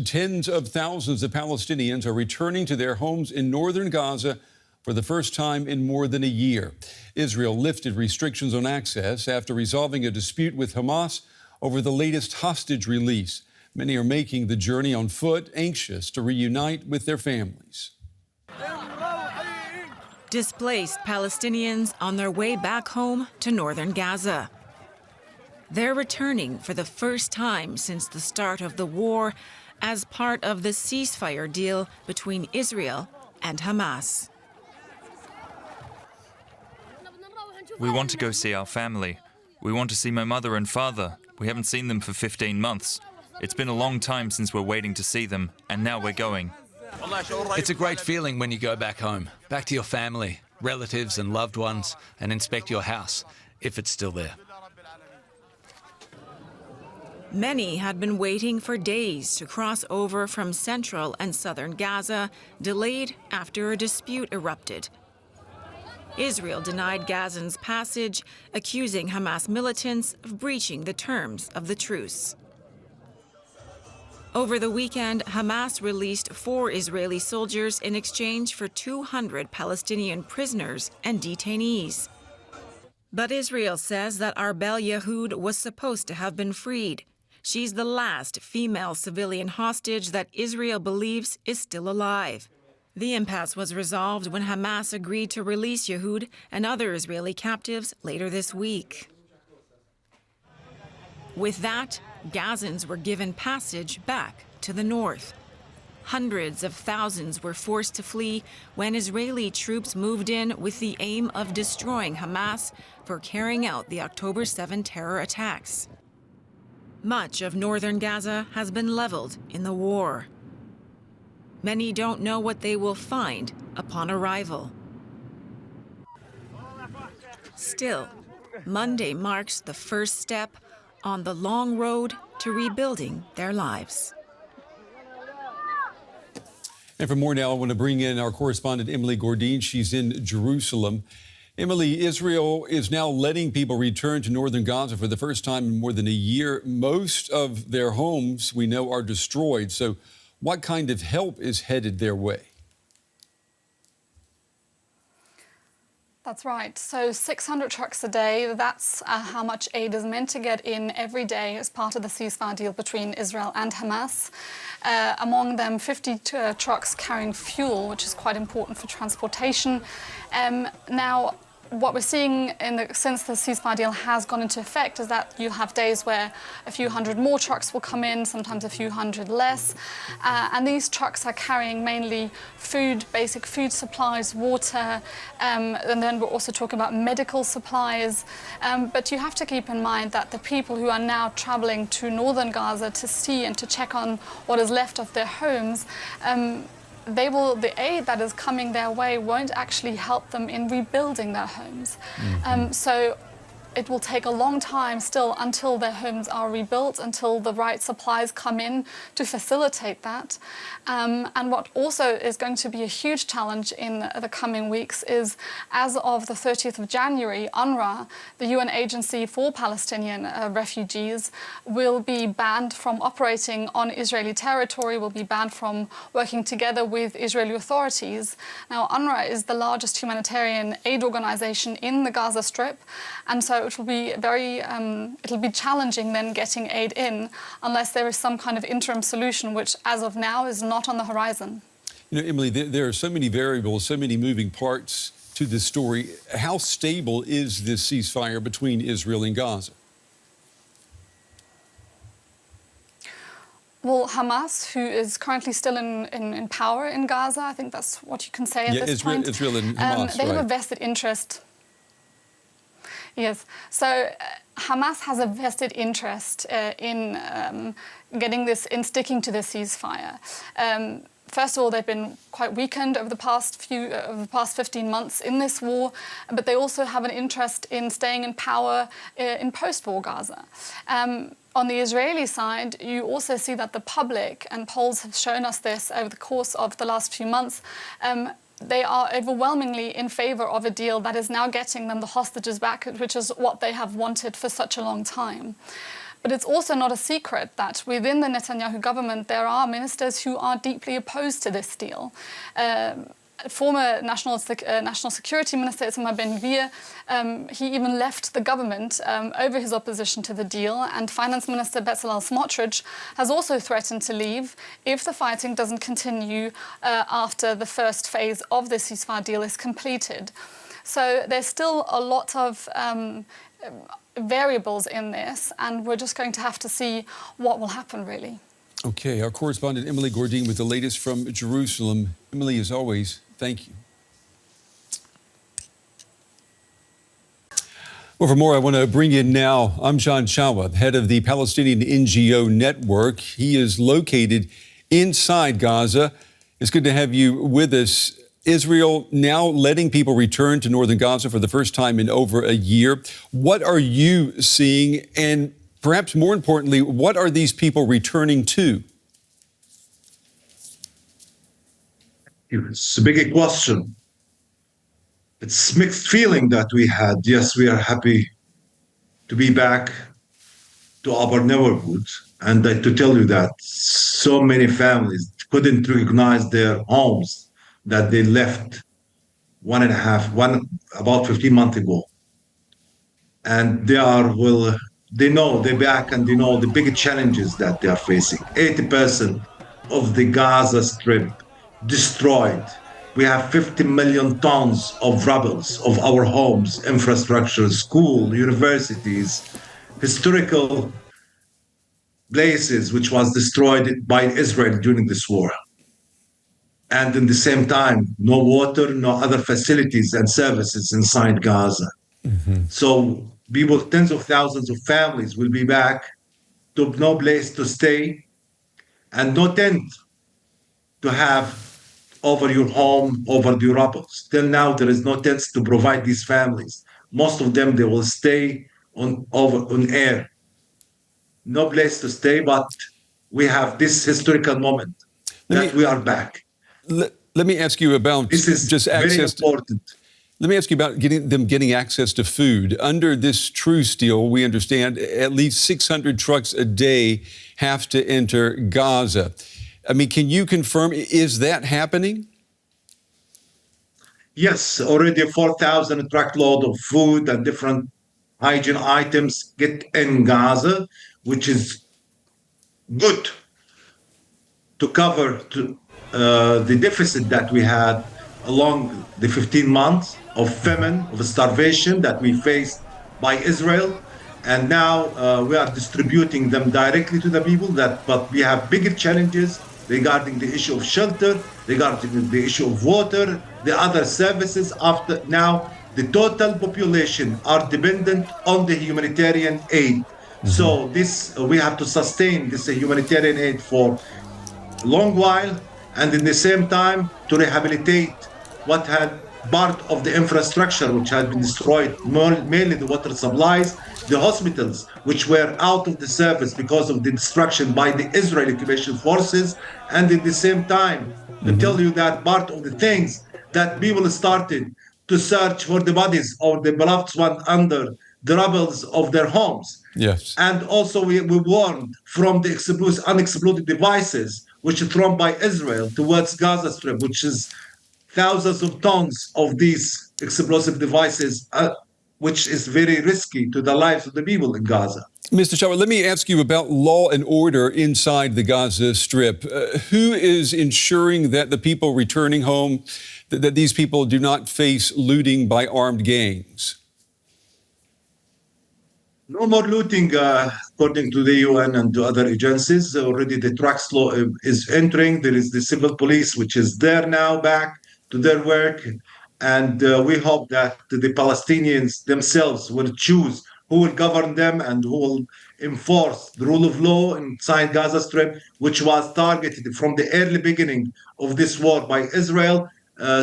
tens of thousands of Palestinians are returning to their homes in northern Gaza for the first time in more than a year. Israel lifted restrictions on access after resolving a dispute with Hamas over the latest hostage release. Many are making the journey on foot, anxious to reunite with their families. Displaced Palestinians on their way back home to northern Gaza. They're returning for the first time since the start of the war as part of the ceasefire deal between Israel and Hamas. We want to go see our family. We want to see my mother and father. We haven't seen them for 15 months. It's been a long time since we're waiting to see them, and now we're going. It's a great feeling when you go back home, back to your family, relatives and loved ones, and inspect your house, if it's still there. Many had been waiting for days to cross over from central and southern Gaza, delayed after a dispute erupted. Israel denied Gazans passage, accusing Hamas militants of breaching the terms of the truce. Over the weekend, Hamas released 4 Israeli soldiers in exchange for 200 Palestinian prisoners and detainees. But Israel says that Arbel Yahoud was supposed to have been freed. She's the last female civilian hostage that Israel believes is still alive. The impasse was resolved when Hamas agreed to release Yahoud and other Israeli captives later this week. With that, Gazans were given passage back to the north. Hundreds of thousands were forced to flee when Israeli troops moved in with the aim of destroying Hamas for carrying out the October 7 terror attacks. Much of northern Gaza has been leveled in the war. Many don't know what they will find upon arrival. Still, Monday marks the first step on the long road to rebuilding their lives. And for more now, I want to bring in our correspondent, Emily Gordine. She's in Jerusalem. Emily, Israel is now letting people return to northern Gaza for the first time in more than a year. Most of their homes, we know, are destroyed. So what kind of help is headed their way? That's right. So 600 trucks a day, that's how much aid is meant to get in every day as part of the ceasefire deal between Israel and Hamas. Among them, 50 trucks carrying fuel, which is quite important for transportation. Now, what we're seeing since the ceasefire deal has gone into effect is that you have days where a few hundred more trucks will come in, sometimes a few hundred less. And these trucks are carrying mainly food, basic food supplies, water, and then we're also talking about medical supplies. But you have to keep in mind that the people who are now traveling to northern Gaza to see and to check on what is left of their homes, the aid that is coming their way won't actually help them in rebuilding their homes. So it will take a long time still until their homes are rebuilt, until the right supplies come in to facilitate that. And what also is going to be a huge challenge in the coming weeks is, as of the 30th of January, UNRWA, the UN agency for Palestinian refugees, will be banned from operating on Israeli territory, will be banned from working together with Israeli authorities. Now, UNRWA is the largest humanitarian aid organization in the Gaza Strip, and so it will be it'll be challenging then getting aid in unless there is some kind of interim solution, which as of now is not on the horizon. You know, Emily, there are so many variables, so many moving parts to this story. How stable is this ceasefire between Israel and Gaza? Well, Hamas, who is currently still in power in Gaza, I think that's what you can say at this point. Israel and Hamas, they have a vested interest. Yes, so Hamas has a vested interest in sticking to the ceasefire. First of all, they've been quite weakened over the past 15 months in this war, but they also have an interest in staying in power in post-war Gaza. On the Israeli side, you also see that the public, and polls have shown us this over the course of the last few months, they are overwhelmingly in favor of a deal that is now getting them the hostages back, which is what they have wanted for such a long time. But it's also not a secret that within the Netanyahu government, there are ministers who are deeply opposed to this deal. Former National Security Minister Itamar Ben-Gvir, he even left the government over his opposition to the deal, and Finance Minister Bezalel Smotrich has also threatened to leave if the fighting doesn't continue after the first phase of the ceasefire deal is completed. So there's still a lot of variables in this, and we're just going to have to see what will happen, really. Okay, our correspondent Emily Gordine with the latest from Jerusalem. Emily, as always, thank you. Well, for more, I want to bring in now Amjad Shawa, head of the Palestinian NGO Network. He is located inside Gaza. It's good to have you with us. Israel now letting people return to northern Gaza for the first time in over a year. What are you seeing? And perhaps more importantly, what are these people returning to? It's a big question. It's mixed feeling that we had. Yes, we are happy to be back to our neighborhood. And to tell you that so many families couldn't recognize their homes that they left about 15 months ago. And they know they're back, and they know the big challenges that they are facing. 80% of the Gaza Strip destroyed. We have 50 million tons of rubble of our homes, infrastructure, school, universities, historical places which was destroyed by Israel during this war. And in the same time, no water, no other facilities and services inside Gaza. So people, tens of thousands of families will be back to no place to stay and no tent to have over your home, over the rubble. Till now, there is no tents to provide these families. Most of them, they will stay on air. No place to stay, but we have this historical moment that we are back. Let me ask you about this is just access. Very important. Let me ask you about getting access to food. Under this truce deal, we understand at least 600 trucks a day have to enter Gaza. I mean, can you confirm, is that happening? Yes, already 4,000 truckload of food and different hygiene items get in Gaza, which is good to cover the deficit that we had along the 15 months of famine, of starvation that we faced by Israel. And now we are distributing them directly to the people, but we have bigger challenges regarding the issue of shelter, regarding the issue of water, the other services. After now, the total population are dependent on the humanitarian aid. So this we have to sustain this humanitarian aid for a long while, and in the same time to rehabilitate what had part of the infrastructure which had been destroyed, mainly the water supplies, the hospitals which were out of the service because of the destruction by the Israeli occupation forces, and at the same time to tell you that part of the things that people started to search for the bodies of the beloved one under the rubble of their homes. Yes. And also we warned from the unexploded devices which are thrown by Israel towards Gaza Strip, which is thousands of tons of these explosive devices, which is very risky to the lives of the people in Gaza. Mr. Shawa, let me ask you about law and order inside the Gaza Strip. Who is ensuring that the people returning home, that these people do not face looting by armed gangs? No more looting, according to the UN and to other agencies. Already the trucks law is entering. There is the civil police, which is there now, back to their work. And we hope that the Palestinians themselves will choose who will govern them and who will enforce the rule of law inside Gaza Strip, which was targeted from the early beginning of this war by Israel.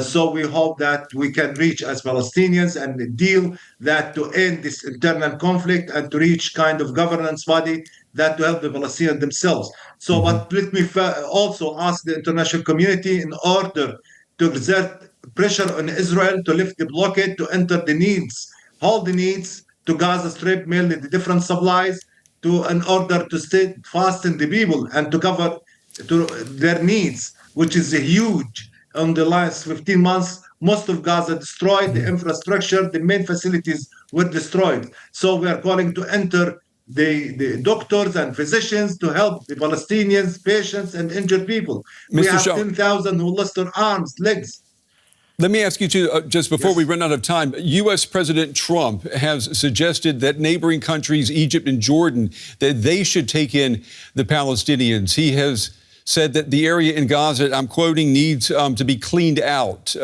So we hope that we can reach as Palestinians and deal that to end this internal conflict and to reach kind of governance body that to help the Palestinians themselves. So, but let me also ask the international community in order to exert pressure on Israel to lift the blockade, to enter the needs, all the needs to Gaza Strip, mainly the different supplies, in order to stay fast in the people and to cover to their needs, which is huge. In the last 15 months, most of Gaza destroyed, the infrastructure, the main facilities were destroyed. So we are calling to enter the doctors and physicians to help the Palestinians, patients, and injured people. We Mr. have Shawa, 10,000 who lost their arms, legs. let me ask you, too, just before Yes. we run out of time, U.S. President Trump has suggested that neighboring countries, Egypt and Jordan, that they should take in the Palestinians. He has said that the area in Gaza, I'm quoting, needs to be cleaned out.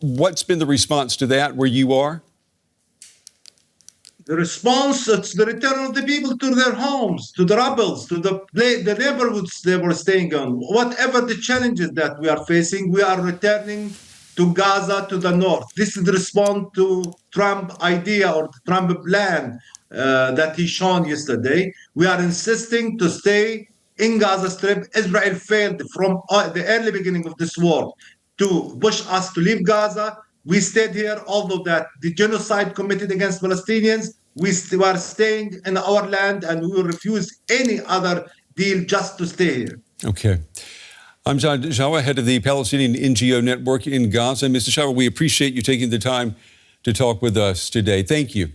What's been the response to that where you are? The response, it's the return of the people to their homes, to the rebels, to the neighborhoods they were staying on. Whatever the challenges that we are facing, we are returning to Gaza, to the north. This is the response to Trump idea or the Trump plan that he shown yesterday. We are insisting to stay in Gaza Strip. Israel failed from the early beginning of this war to push us to leave Gaza. We stayed here, although that the genocide committed against Palestinians, we are staying in our land and we will refuse any other deal just to stay here. Okay. Amjad Shawa, head of the Palestinian NGO Network in Gaza. Mr. Shawa, we appreciate you taking the time to talk with us today. Thank you.